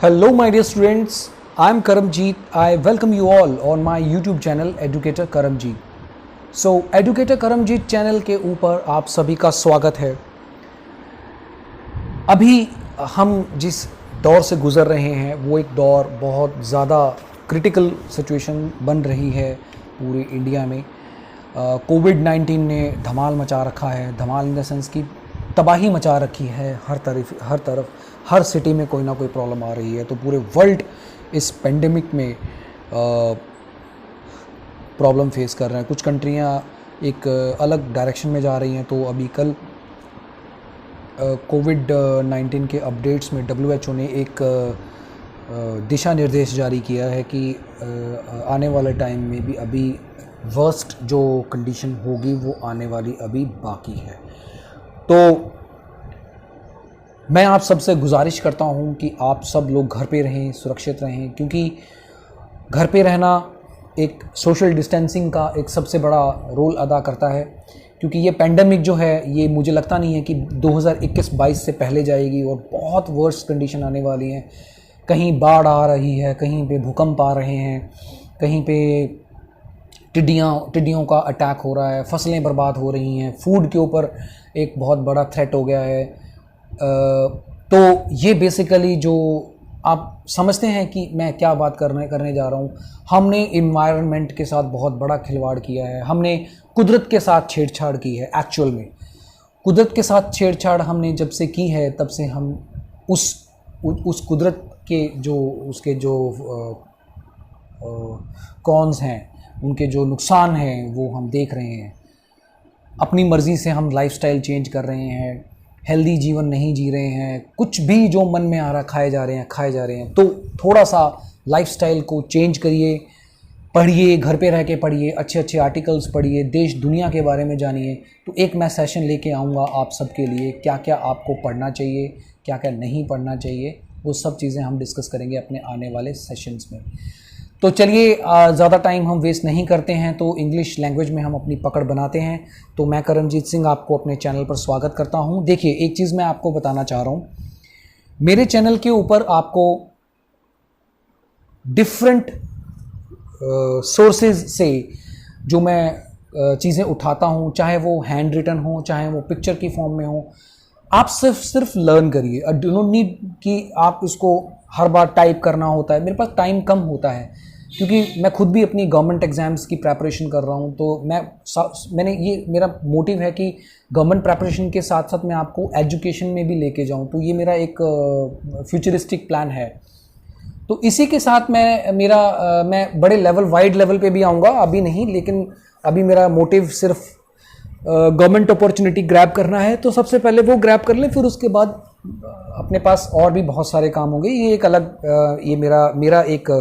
Hello, my dear students. I'm Karamjeet. I welcome you all on my YouTube channel Educator Karamjeet. So, Educator Karamjeet channel के ऊपर आप सभी का स्वागत है। अभी हम जिस दौर से गुज़र रहे हैं वो एक दौर बहुत ज़्यादा क्रिटिकल सिचुएशन बन रही है पूरे इंडिया में। कोविड-19 ने धमाल मचा रखा है, धमाल इन द सेंस की तबाही मचा रखी है। हर तरफ हर सिटी में कोई ना कोई प्रॉब्लम आ रही है। तो पूरे वर्ल्ड इस पेंडेमिक में प्रॉब्लम फेस कर रहे हैं। कुछ कंट्रियां एक अलग डायरेक्शन में जा रही हैं। तो अभी कल कोविड-19 के अपडेट्स में WHO ने एक दिशा निर्देश जारी किया है कि आने वाले टाइम में भी अभी वर्स्ट जो कंडीशन होगी वो आने वाली अभी बाकी है। तो मैं आप सबसे गुजारिश करता हूं कि आप सब लोग घर पे रहें, सुरक्षित रहें, क्योंकि घर पे रहना एक सोशल डिस्टेंसिंग का एक सबसे बड़ा रोल अदा करता है। क्योंकि ये पेंडेमिक जो है ये मुझे लगता नहीं है कि 2021-22 से पहले जाएगी और बहुत वर्स्ट कंडीशन आने वाली हैं। कहीं बाढ़ आ रही है, कहीं पे भूकंप आ रहे हैं, कहीं पे टिड्डियों का अटैक हो रहा है, फसलें बर्बाद हो रही हैं, फूड के ऊपर एक बहुत बड़ा थ्रेट हो गया है। तो ये बेसिकली जो आप समझते हैं कि मैं क्या बात करने जा रहा हूँ, हमने इन्वायरमेंट के साथ बहुत बड़ा खिलवाड़ किया है। हमने कुदरत के साथ छेड़छाड़ की है। एक्चुअल में कुदरत के साथ छेड़छाड़ हमने जब से की है तब से हम उस कुदरत के जो उसके जो कॉन्स हैं, उनके जो नुकसान हैं वो हम देख रहे हैं। अपनी मर्ज़ी से हम लाइफस्टाइल चेंज कर रहे हैं, हेल्दी जीवन नहीं जी रहे हैं, कुछ भी जो मन में आ रहा खाए जा रहे हैं। तो थोड़ा सा लाइफस्टाइल को चेंज करिए, पढ़िए, घर पे रह के पढ़िए, अच्छे आर्टिकल्स पढ़िए, देश दुनिया के बारे में जानिए। तो एक मैं सेशन लेके आऊँगा आप सबके लिए, क्या क्या आपको पढ़ना चाहिए, क्या क्या नहीं पढ़ना चाहिए, वो सब चीज़ें हम डिस्कस करेंगे अपने आने वाले सेशंस में। तो चलिए ज़्यादा टाइम हम वेस्ट नहीं करते हैं, तो इंग्लिश लैंग्वेज में हम अपनी पकड़ बनाते हैं। तो मैं करमजीत सिंह आपको अपने चैनल पर स्वागत करता हूं। देखिए, एक चीज़ मैं आपको बताना चाह रहा हूं, मेरे चैनल के ऊपर आपको डिफरेंट सोर्सेज से जो मैं चीज़ें उठाता हूं, चाहे वो हैंड रिटन हो, चाहे वो पिक्चर की फॉर्म में हो, आप सिर्फ लर्न करिए। डू नॉट नीड कि आप इसको हर बार टाइप करना होता है। मेरे पास टाइम कम होता है क्योंकि मैं खुद भी अपनी गवर्नमेंट एग्ज़ाम्स की प्रेपरेशन कर रहा हूँ। तो मैंने ये मेरा मोटिव है कि गवर्नमेंट प्रेपरेशन के साथ साथ मैं आपको एजुकेशन में भी लेके जाऊँ। तो ये मेरा एक फ्यूचरिस्टिक प्लान है। तो इसी के साथ मैं बड़े वाइड लेवल पे भी आऊँगा, अभी नहीं, लेकिन अभी मेरा मोटिव सिर्फ गवर्नमेंट अपॉर्चुनिटी ग्रैब करना है। तो सबसे पहले वो ग्रैब कर लें, फिर उसके बाद अपने पास और भी बहुत सारे काम होंगे। ये एक अलग ये मेरा एक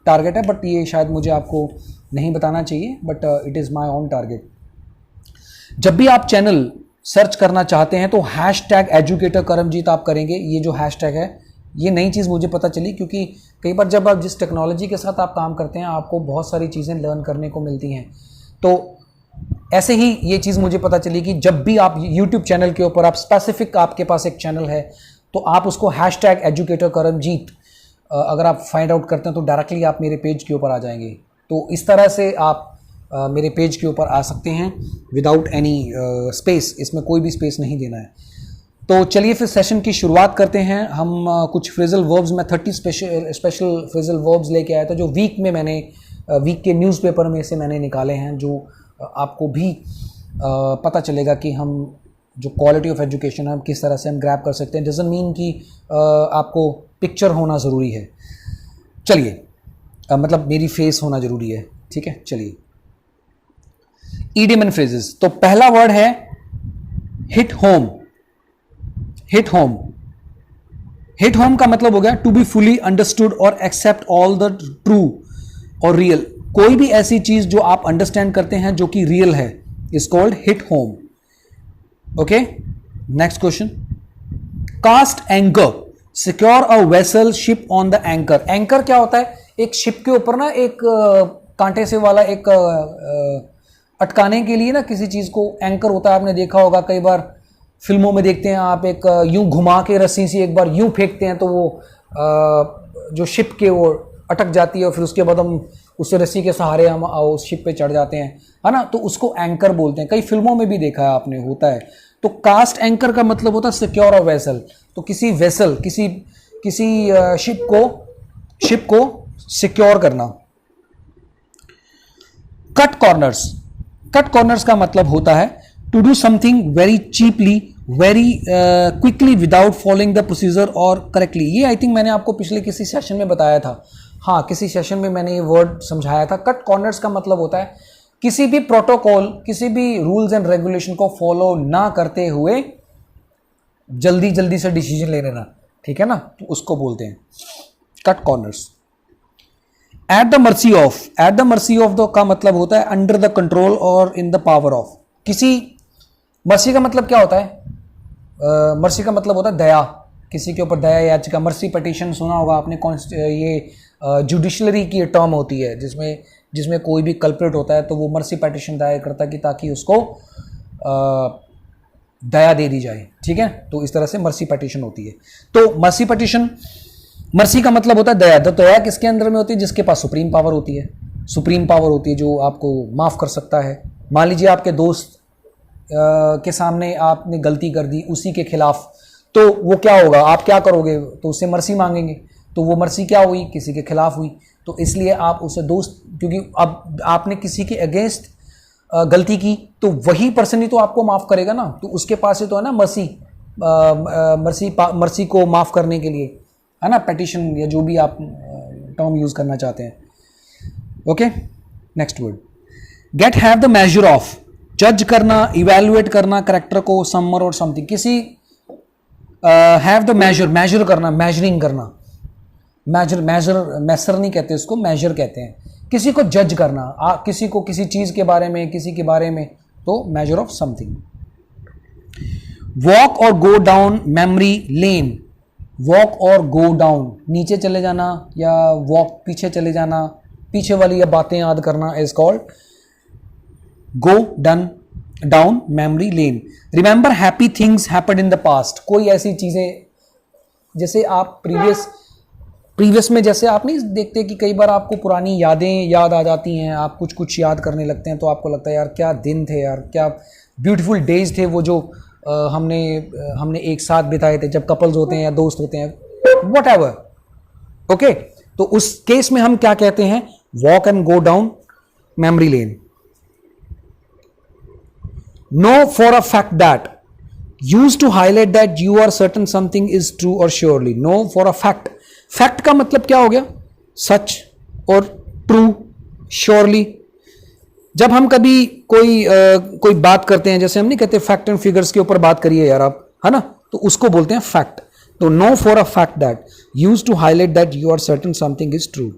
टारगेट है, बट ये शायद मुझे आपको नहीं बताना चाहिए, but it is my own target. जब भी आप चैनल सर्च करना चाहते हैं तो #एजुकेटर करमजीत आप करेंगे। ये जो हैशटैग है, ये नई चीज़ मुझे पता चली, क्योंकि कई बार जब आप जिस टेक्नोलॉजी के साथ आप काम करते हैं आपको बहुत सारी चीज़ें लर्न करने को मिलती हैं। तो ऐसे ही ये चीज़ मुझे पता चली कि जब भी आप YouTube चैनल के ऊपर आप स्पेसिफिक आपके पास एक चैनल है तो आप उसको #एजुकेटर करमजीत अगर आप फाइंड आउट करते हैं तो डायरेक्टली आप मेरे पेज के ऊपर आ जाएंगे। तो इस तरह से आप मेरे पेज के ऊपर आ सकते हैं विदाउट एनी स्पेस। इसमें कोई भी स्पेस नहीं देना है। तो चलिए फिर सेशन की शुरुआत करते हैं। हम कुछ फ्रेजल वर्ब्स में 30 स्पेशल फ्रेजल वर्ब्स लेके आया था, जो वीक के न्यूज़पेपर में से मैंने निकाले हैं, जो आपको भी पता चलेगा कि हम जो क्वालिटी ऑफ एजुकेशन है हम किस तरह से हम ग्रैब कर सकते हैं। डजंट मीन कि आपको पिक्चर होना ज़रूरी है, चलिए मतलब मेरी फेस होना ज़रूरी है, ठीक है। चलिए, ईडियम एंड फ्रेजेस। तो पहला वर्ड है हिट होम। हिट होम का मतलब हो गया टू बी फुली अंडरस्टूड और एक्सेप्ट ऑल द ट्रू और रियल। कोई भी ऐसी चीज जो आप अंडरस्टैंड करते हैं जो कि रियल है is called hit home. Okay, next question. Cast anchor, secure a vessel ship on the anchor. Anchor क्या होता है? एक शिप के ऊपर ना एक कांटे से वाला एक अटकाने के लिए ना किसी चीज को एंकर होता है। आपने देखा होगा, कई बार फिल्मों में देखते हैं आप, एक यूं घुमा के रस्सी से एक बार यूं फेंकते हैं तो वो जो शिप के वो अटक जाती है और फिर उसके बाद हम उससे रस्सी के सहारे हम उस शिप पे चढ़ जाते हैं, है ना, तो उसको एंकर बोलते हैं। कई फिल्मों में भी देखा है आपने, होता है। तो कास्ट एंकर का मतलब होता है सिक्योर अ वेसल, तो किसी वेसल किसी शिप को सिक्योर करना। कट कॉर्नर्स का मतलब होता है to do something very cheaply, very quickly without following the procedure और करेक्टली। ये आई थिंक मैंने आपको पिछले किसी सेशन में बताया था, हाँ किसी सेशन में मैंने ये वर्ड समझाया था। कट कॉर्नर्स का मतलब होता है किसी भी प्रोटोकॉल, किसी भी रूल्स एंड रेगुलेशन को फॉलो ना करते हुए जल्दी से डिसीजन ले लेना, ठीक है ना, तो उसको बोलते हैं cut corners. At the mercy of the का मतलब होता है अंडर द कंट्रोल और इन द पावर ऑफ। किसी मर्सी का मतलब क्या होता है? मर्सी का मतलब होता है दया, किसी के ऊपर दया याचिका। मर्सी पिटीशन सुना होगा आपने, ये जुडिशलरी की टर्म होती है जिसमें कोई भी कल्प्रिट होता है तो वो मर्सी पिटीशन दायर करता है कि ताकि उसको दया दे दी जाए, ठीक है। तो इस तरह से मर्सी पिटीशन होती है। तो मर्सी का मतलब होता है दया। तो दया किसके अंदर में होती है? जिसके पास सुप्रीम पावर होती है, जो आपको माफ़ कर सकता है। मान लीजिए आपके दोस्त के सामने आपने गलती कर दी उसी के खिलाफ, तो वो क्या होगा, आप क्या करोगे? तो उससे मर्सी मांगेंगे। तो वो मर्सी क्या हुई? किसी के खिलाफ हुई। तो इसलिए आप उसे दोस्त, क्योंकि अब आपने किसी के अगेंस्ट गलती की तो वही पर्सन ही तो आपको माफ़ करेगा ना, तो उसके पास ही तो है ना मर्सी को माफ़ करने के लिए, है ना, पिटीशन या जो भी आप टर्म यूज़ करना चाहते हैं। Okay, next word get, have the measure of, जज करना, इवेल्युएट करना करेक्टर को, समर और समथिंग। किसी हैव द मेजर करना, मेजरिंग करना, मैसर नहीं कहते इसको, मेजर कहते हैं। किसी को जज करना, किसी को किसी चीज़ के बारे में, किसी के बारे में, तो मेजर ऑफ समथिंग। वॉक और गो डाउन मेमोरी लेन, वॉक और गो डाउन, नीचे चले जाना या वॉक पीछे चले जाना, पीछे वाली या बातें याद करना is called go down memory lane. Remember happy things happened in the past, कोई ऐसी चीज़ें जैसे आप प्रीवियस में जैसे आप नहीं देखते कि कई बार आपको पुरानी यादें याद आ जाती हैं, आप कुछ याद करने लगते हैं तो आपको लगता है यार क्या दिन थे यार, क्या ब्यूटीफुल डेज थे वो जो हमने एक साथ बिताए थे, जब कपल्स होते हैं या दोस्त होते हैं, व्हाटएवर। ओके, तो उस केस में हम क्या कहते हैं? Walk and go down memory lane. Know for a fact that, use to highlight that you are certain something is true और surely. Know for a fact, fact का मतलब क्या हो गया? सच, और ट्रू, श्योरली। जब हम कभी कोई बात करते हैं, जैसे हम नहीं कहते फैक्ट एंड फिगर्स के ऊपर बात करिए यार आप, है ना, तो उसको बोलते हैं फैक्ट। तो know for a fact that, use to highlight that you are certain something is true.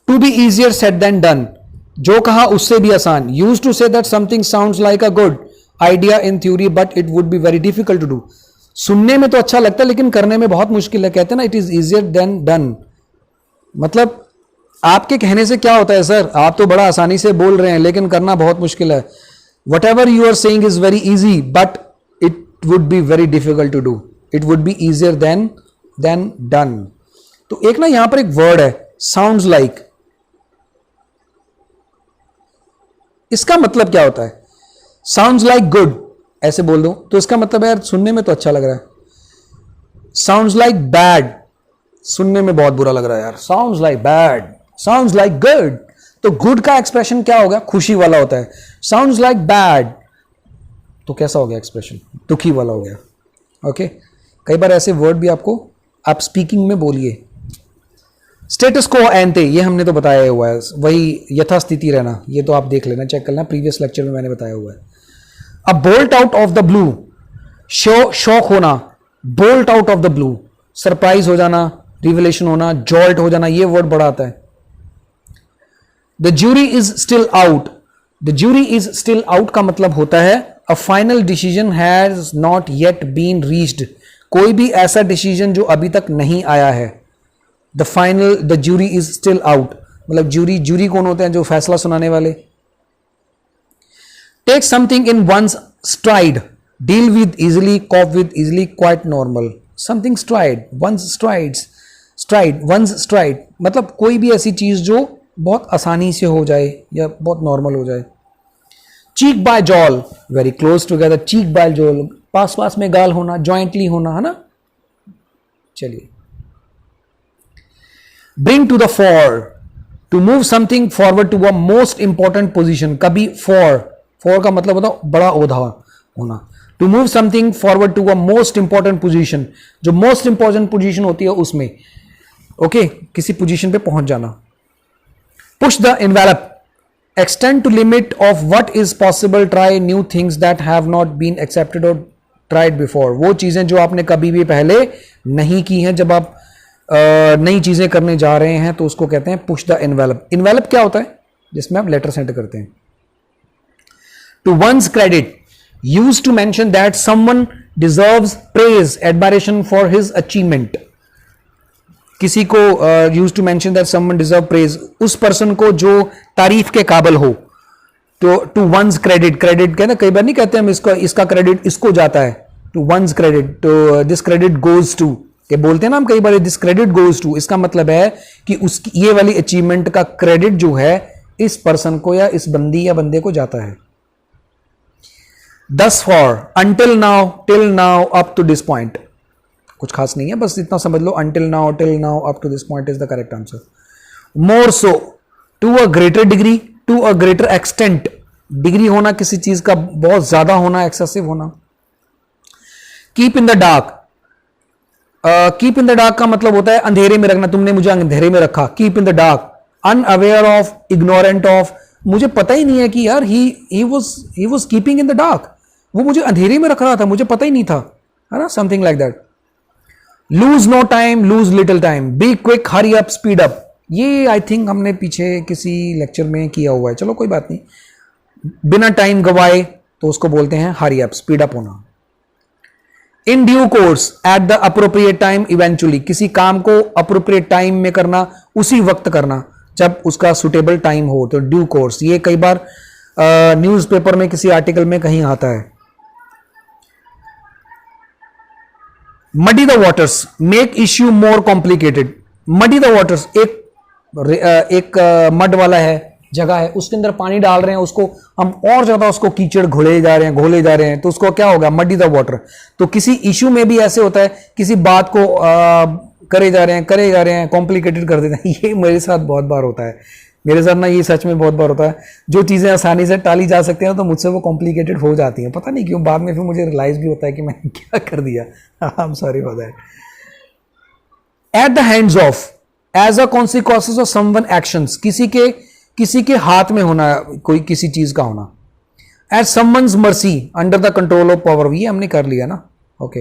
To be easier said than done, जो कहा उससे भी आसान। Use to say that something sounds like a good idea in theory but it would be very difficult to do. सुनने में तो अच्छा लगता है लेकिन करने में बहुत मुश्किल है। कहते हैं ना it is easier than done, मतलब आपके कहने से क्या होता है सर, आप तो बड़ा आसानी से बोल रहे हैं लेकिन करना बहुत मुश्किल है। Whatever you are saying is very easy but it would be very difficult to do, it would be easier than done. तो एक ना यहां पर एक वर्ड है साउंड्स लाइक, इसका मतलब क्या होता है? साउंड्स लाइक गुड ऐसे बोल दो तो इसका मतलब है यार सुनने में तो अच्छा लग रहा है। साउंड्स लाइक बैड, सुनने में बहुत बुरा लग रहा है यार। Sounds like bad, sounds like good, तो गुड का एक्सप्रेशन क्या होगा? खुशी वाला होता है। साउंड्स लाइक बैड तो कैसा हो गया एक्सप्रेशन? दुखी वाला हो गया। ओके, कई बार ऐसे वर्ड भी आपको आप स्पीकिंग में बोलिए। स्टेटस को एंटे, ये हमने तो बताया हुआ है, वही यथास्थिति रहना, ये तो आप देख लेना, चेक कर लेना, प्रीवियस लेक्चर में मैंने बताया हुआ है। अब bolt out of the blue, shock होना, bolt out of the blue, surprise हो जाना, रिवलेशन होना, जॉल्ट हो जाना, ये वर्ड बड़ा आता है। The jury is still out, the jury is still out का मतलब होता है a final decision has not yet been reached, कोई भी ऐसा डिसीजन जो अभी तक नहीं आया है। The jury is still out, मतलब ज्यूरी कौन होते हैं? जो फैसला सुनाने वाले। Take something in one's stride, deal with easily, cope with easily, quite normal. Something stride, one's strides, stride, one's stride मतलब कोई भी ऐसी चीज जो बहुत आसानी से हो जाए या बहुत नॉर्मल हो जाए। Cheek by jowl, very close together, cheek by jowl, पास पास में गाल होना, जॉइंटली होना, है ना। चलिए, bring to the fore, to move something forward to a most important position. कभी फॉर का मतलब होता है बड़ा ओहदा होना। To move something forward to a most important position, जो मोस्ट इंपॉर्टेंट पोजिशन होती है उसमें, ओके, किसी पोजिशन पे पहुंच जाना। Push the envelope, extend to limit of what is possible, try new things that have not been accepted or tried before। वो चीजें जो आपने कभी भी पहले नहीं की हैं, जब आप नई चीजें करने जा रहे हैं तो उसको कहते हैं पुश द एनवेलप। एनवेलप क्या होता है? जिसमें आप लेटर सेंड करते हैं। To one's credit, use to mention that someone deserves praise, admiration for his achievement. किसी को use to mention that someone deserve praise, उस पर्सन को जो तारीफ के काबिल हो। तो टू वंस क्रेडिट, क्रेडिट कहते हैं, कई बार नहीं कहते हम इसका क्रेडिट इसको जाता है, टू वंस क्रेडिट, तो दिस क्रेडिट गोज टू, ये बोलते हैं ना हम कई बार, दिस क्रेडिट गोज टू, इसका मतलब है कि उसकी ये वाली अचीवमेंट का क्रेडिट जो है इस पर्सन को या इस बंदी या बंदे को जाता है। Thus far, until now, till now, up to this point, कुछ खास नहीं है, बस इतना समझ लो, until now, till now, up to this point is the correct answer। more so, to a greater degree, to a greater extent, degree होना किसी चीज का बहुत ज्यादा होना, एक्सेसिव होना। Keep in the dark, keep in the dark का मतलब होता है अंधेरे में रखना, तुमने मुझे अंधेरे में रखा। Keep in the dark, unaware of, ignorant of, मुझे पता ही नहीं है कि यार he was keeping in the dark, वो मुझे अंधेरे में रख रहा था, मुझे पता ही नहीं था, है ना, something like that. Lose no time, lose little time, be quick, hurry up, speed up, ये आई थिंक हमने पीछे किसी लेक्चर में किया हुआ है, चलो कोई बात नहीं। बिना टाइम गवाए तो उसको बोलते हैं हरी अप, स्पीड अप होना। In due course, at the appropriate time, eventually, किसी काम को अप्रोप्रिएट टाइम में करना, उसी वक्त करना जब उसका सुटेबल टाइम हो, तो ड्यू कोर्स। ये कई बार न्यूज़पेपर में किसी आर्टिकल में कहीं आता है। Muddy the waters, make issue more complicated. Muddy the waters, एक मड वाला है, जगह है, उसके अंदर पानी डाल रहे हैं, उसको हम और ज्यादा उसको कीचड़ घोले जा रहे हैं, तो उसको क्या होगा? Muddy the water. तो किसी इश्यू में भी ऐसे होता है, किसी बात को करे जा रहे हैं, कॉम्प्लिकेटेड कर देते हैं। ये मेरे साथ बहुत बार होता है, मेरे साथ ना, ये सच में बहुत बार होता है। जो चीजें आसानी से टाली जा सकती हैं तो मुझसे वो कॉम्प्लिकेटेड हो जाती हैं, पता नहीं क्यों। बाद में फिर मुझे रियलाइज भी होता है कि मैंने क्या कर दिया। I am sorry for that. At the hands of, as a consequences of someone actions, किसी के हाथ में होना, कोई किसी चीज का होना। At someone's mercy, under the control of power, ये हमने कर लिया ना, okay.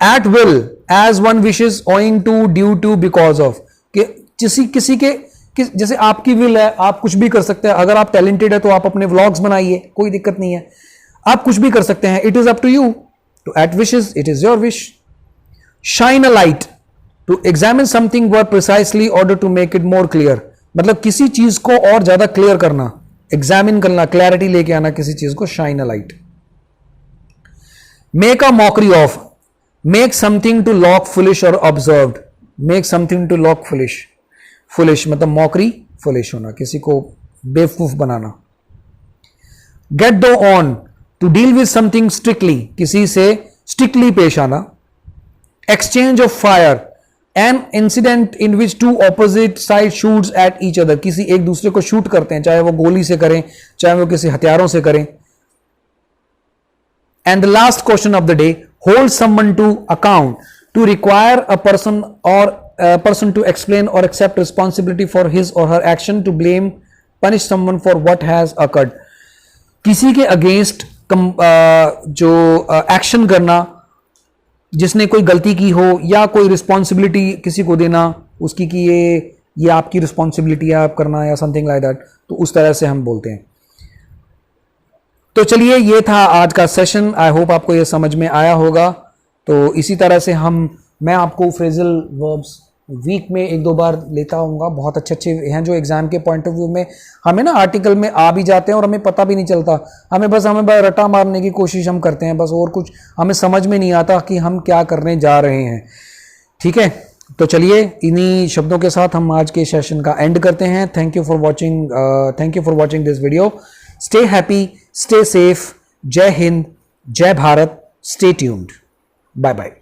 At will, as one wishes, owing to, due to, because of, किसी के जैसे आपकी विल है, आप कुछ भी कर सकते हैं। अगर आप टैलेंटेड है तो आप अपने व्लॉग्स बनाइए, कोई दिक्कत नहीं है, आप कुछ भी कर सकते हैं। It is up to you. To at wishes, it is your wish. Shine a light, to examine something word precisely order to make it more clear, मतलब किसी चीज को और ज्यादा क्लियर करना, एग्जामिन करना, क्लैरिटी लेके आना किसी चीज को, shine a light. Make a mockery of, make something to look foolish और absurd, make something to look foolish, foolish मतलब मॉकरी, फुलिश होना, किसी को बेवकूफ बनाना। Get tough on, to deal with something strictly, किसी से स्ट्रिक्टली पेश आना। Exchange of fire, an incident in which two opposite side shoots at each other, किसी एक दूसरे को शूट करते हैं, चाहे वो गोली से करें, चाहे वो किसी हथियारों से करें। And the last question of the day, hold someone to account, to require a person और person to explain or accept responsibility for his or her action, to blame, punish someone for what has occurred, किसी के against जो action करना, जिसने कोई गलती की हो, या कोई रिस्पॉन्सिबिलिटी किसी को देना उसकी कि ये आपकी रिस्पॉन्सिबिलिटी है आप करना, या समथिंग लाइक दैट, तो उस तरह से हम बोलते हैं। तो चलिए, ये था आज का सेशन। आई होप आपको ये समझ में आया होगा। तो इसी तरह से मैं आपको फ्रेजल वर्ब्स वीक में 1-2 बार लेता हूँगा। बहुत अच्छे हैं जो एग्ज़ाम के पॉइंट ऑफ व्यू में हमें ना आर्टिकल में आ भी जाते हैं और हमें पता भी नहीं चलता, हमें बस रटा मारने की कोशिश हम करते हैं बस, और कुछ हमें समझ में नहीं आता कि हम क्या करने जा रहे हैं। ठीक है, तो चलिए इन्हीं शब्दों के साथ हम आज के सेशन का एंड करते हैं। Thank you for watching this video. Stay happy, stay safe. जय हिंद, जय Bharat. Stay tuned. Bye bye.